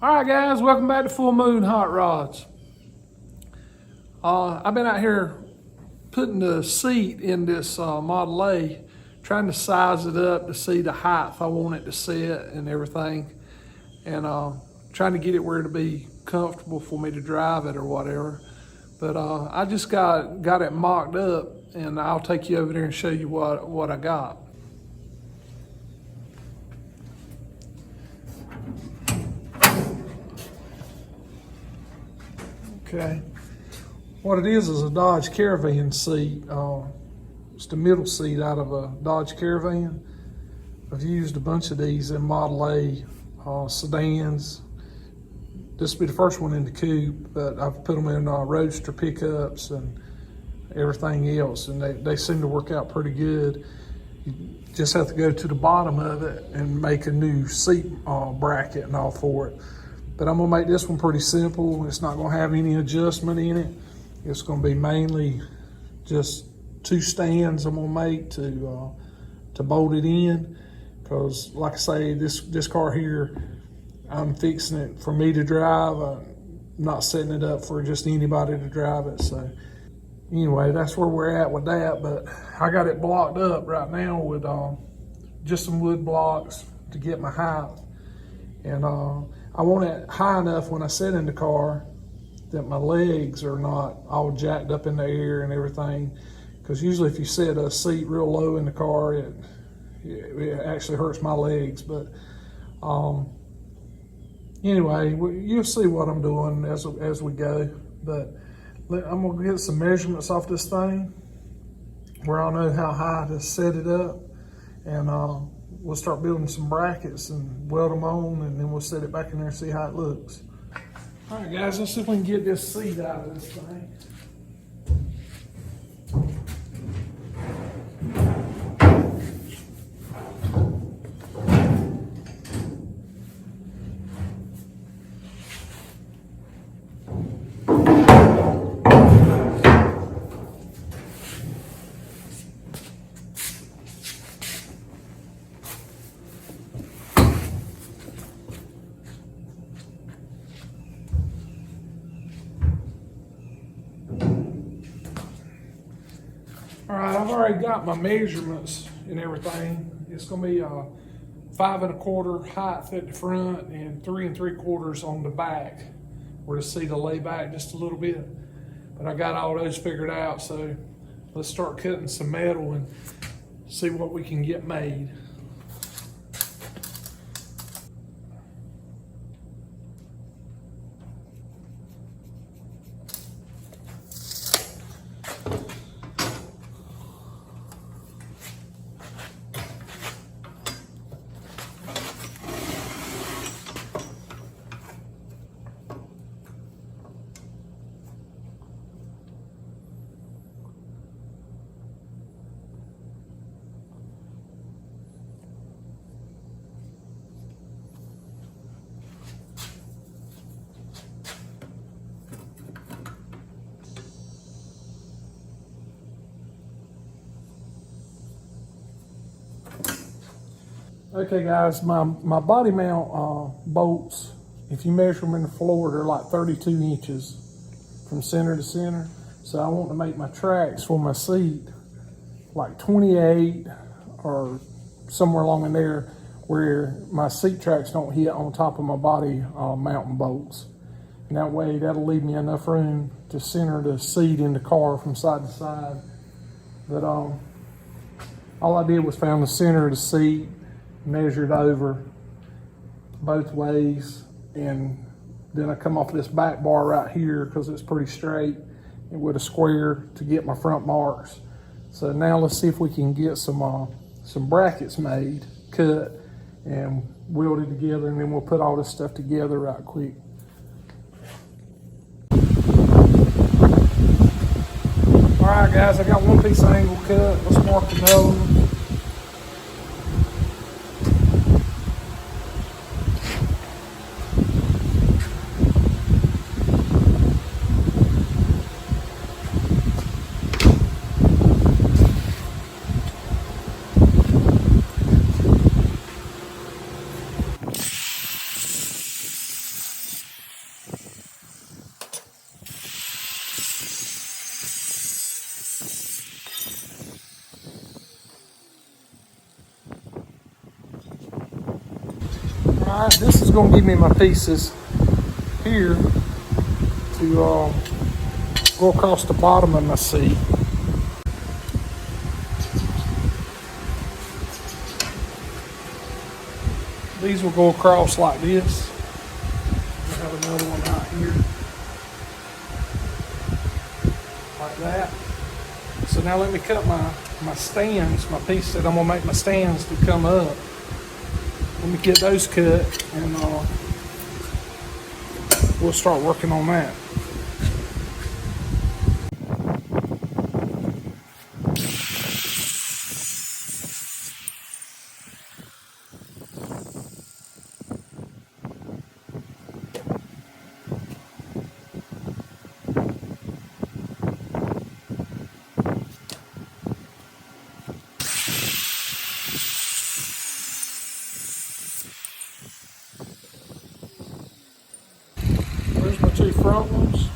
All right, guys, welcome back to Full Moon Hot Rods. I've been out here putting the seat in this Model A, trying to size it up to see the height I want it to sit and everything, and trying to get it where it'll be comfortable for me to drive it or whatever. But I just got it mocked up, and I'll take you over there and show you what I got. Okay, what it is a Dodge Caravan seat. It's the middle seat out of a Dodge Caravan. I've used a bunch of these in Model A sedans. This will be the first one in the Coupe, but I've put them in Roadster pickups and everything else, and they seem to work out pretty good. You just have to go to the bottom of it and make a new seat bracket and all for it. But I'm gonna make this one pretty simple. It's not gonna have any adjustment in it. It's gonna be mainly just two stands I'm gonna make to bolt it in. Because like I say, this car here, I'm fixing it for me to drive. I'm not setting it up for just anybody to drive it. So anyway, that's where we're at with that. But I got it blocked up right now with just some wood blocks to get my height. And I want it high enough when I sit in the car that my legs are not all jacked up in the air and everything. Because usually if you set a seat real low in the car, it actually hurts my legs. But anyway, you'll see what I'm doing as we go. But I'm gonna get some measurements off this thing where I'll know how high to set it up, and we'll start building some brackets and weld them on, and then we'll set it back in there and see how it looks. All right, guys, let's see if we can get this seat out of this thing. All right, I've already got my measurements and everything. It's gonna be 5 1/4 height at the front and 3 3/4 on the back, where the seat will lay back just a little bit. But I got all those figured out, so let's start cutting some metal and see what we can get made. Okay guys, my body mount bolts, if you measure them in the floor, they're like 32 inches from center to center. So I want to make my tracks for my seat like 28 or somewhere along in there, where my seat tracks don't hit on top of my body mounting bolts. And that way that'll leave me enough room to center the seat in the car from side to side. But all I did was found the center of the seat, measured over both ways, and then I come off this back bar right here because it's pretty straight, and with a square to get my front marks. So now let's see if we can get some brackets made, cut, and welded together, and then we'll put all this stuff together right quick. All right guys, I got one piece of angle cut. Let's mark the nose. Alright, this is going to give me my pieces here to go across the bottom of my seat. These will go across like this. I have another one out here. Like that. So now let me cut my stands, my piece that I'm going to make my stands to come up. Let me get those cut and we'll start working on that. There's my two front ones.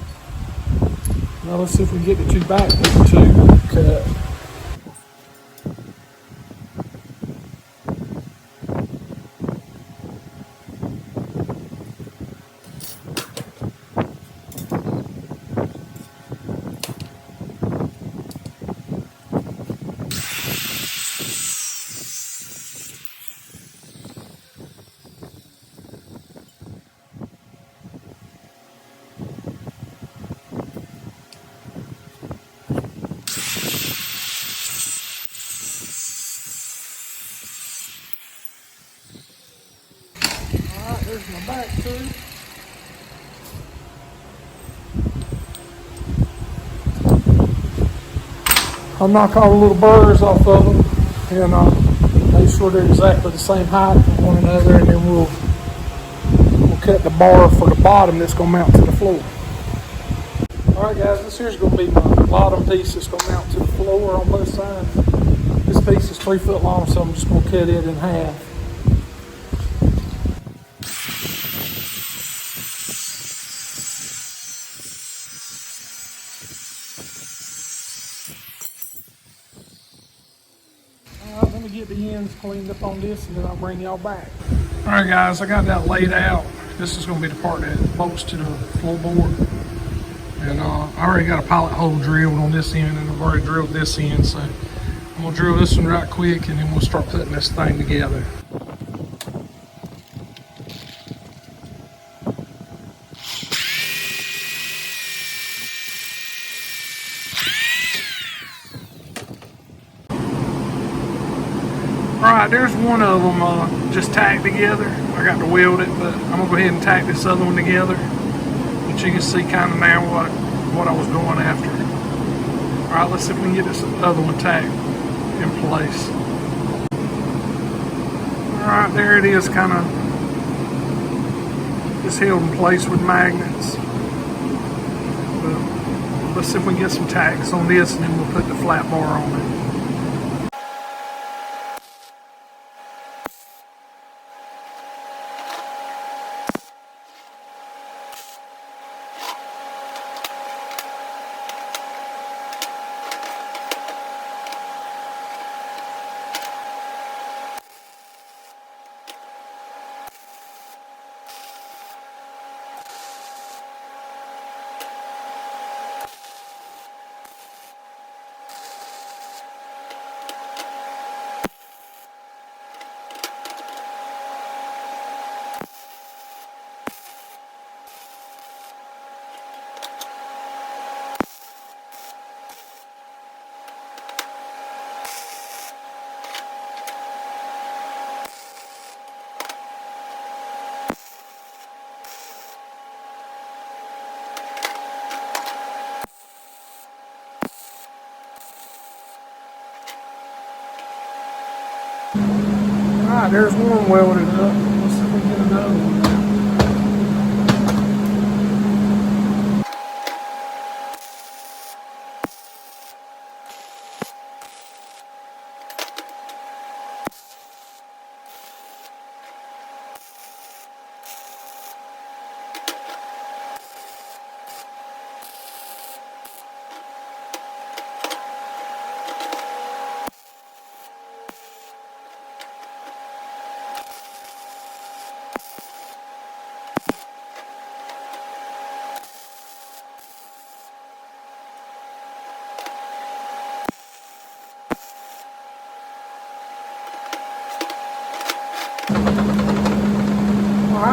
Now let's see if we can get the two back ones too cut. Alright, there's my back too. I'll knock all the little burrs off of them and make sure they're exactly the same height from one another, and then we'll cut the bar for the bottom that's going to mount to the floor. Alright guys, this here's going to be my bottom piece that's going to mount to the floor on both sides. This piece is 3 foot long, so I'm just going to cut it in half. Alright, let me get the ends cleaned up on this and then I'll bring y'all back. Alright guys, I got that laid out. This is going to be the part that bolts to the floorboard. And I already got a pilot hole drilled on this end, and I've already drilled this end, so I'm going to drill this one right quick and then we'll start putting this thing together. Alright, there's one of them just tacked together. I got to weld it, but I'm going to go ahead and tack this other one together. But you can see kind of now what I was going after. Alright, let's see if we can get this other one tacked in place. Alright, there it is, kind of just held in place with magnets. But let's see if we can get some tacks on this and then we'll put the flat bar on it. Alright, there's one welded up. Let's see if we can get another one.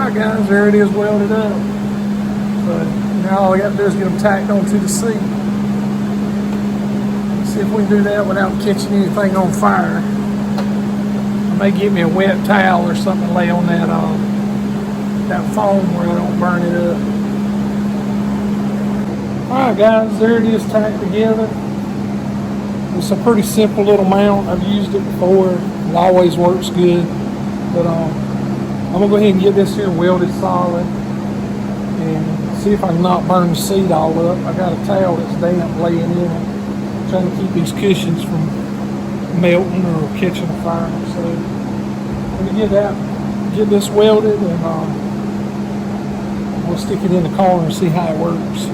Alright guys, there it is welded up. So now all I got to do is get them tacked onto the seat. See if we can do that without catching anything on fire. I may get me a wet towel or something to lay on that that foam where I don't burn it up. Alright guys, there it is tacked together. It's a pretty simple little mount. I've used it before. It always works good. But I'm gonna go ahead and get this here welded solid and see if I can not burn the seat all up. I got a towel that's damp laying in it, trying to keep these cushions from melting or catching fire. So let me get this welded, and we'll stick it in the car and see how it works.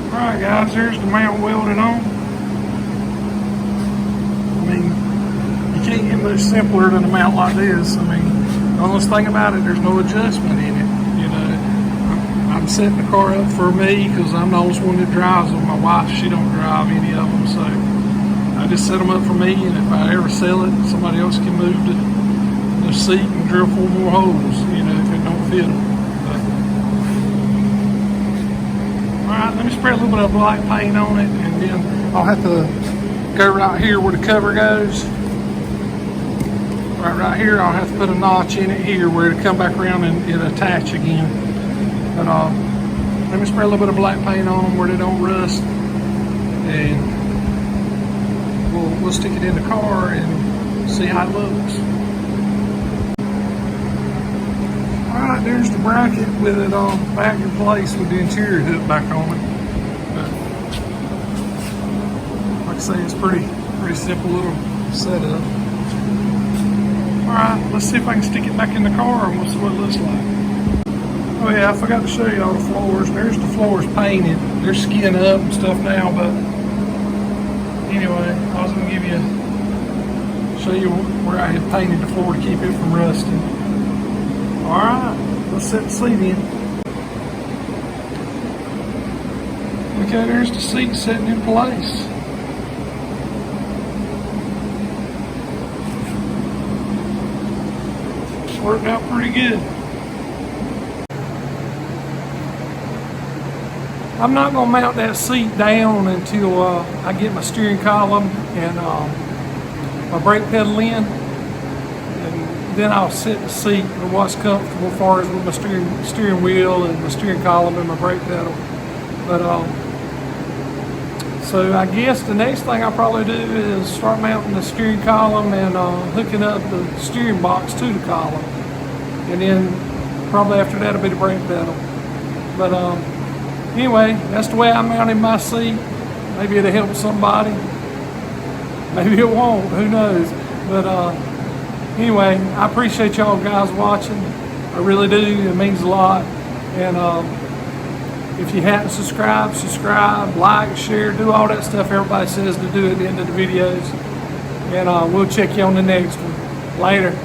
Alright guys, there's the mount welded on. I mean, you can't get much simpler than a mount like this. I mean, the only thing about it, there's no adjustment in it. You know, I'm setting the car up for me because I'm the only one that drives them. My wife, she don't drive any of them, so I just set them up for me, and if I ever sell it, somebody else can move the seat and drill 4 more holes, you know, if it don't fit them. Alright, let me spray a little bit of black paint on it, and then I'll have to go right here where the cover goes. Right here, I'll have to put a notch in it here where it'll come back around and it'll attach again. But let me spray a little bit of black paint on them where they don't rust, and we'll stick it in the car and see how it looks. Alright, there's the bracket with it back in place with the interior hook back on it. But like I say, it's pretty simple little setup. Alright, let's see if I can stick it back in the car and we'll see what it looks like. Oh yeah, I forgot to show you all the floors. There's the floors painted. They're skinned up and stuff now, but anyway, I was going to show you where I had painted the floor to keep it from rusting. Alright, let's set the seat in. Okay, there's the seat setting in place. It's worked out pretty good. I'm not going to mount that seat down until I get my steering column and my brake pedal in. Then I'll set the seat for what's comfortable as far as with my steering wheel and my steering column and my brake pedal. But so I guess the next thing I'll probably do is start mounting the steering column and hooking up the steering box to the column. And then probably after that will be the brake pedal. But anyway, that's the way I mounted my seat. Maybe it'll help somebody. Maybe it won't, who knows. But anyway, I appreciate y'all guys watching. I really do. It means a lot. And if you haven't subscribed, subscribe, like, share, do all that stuff everybody says to do at the end of the videos. And we'll check you on the next one. Later.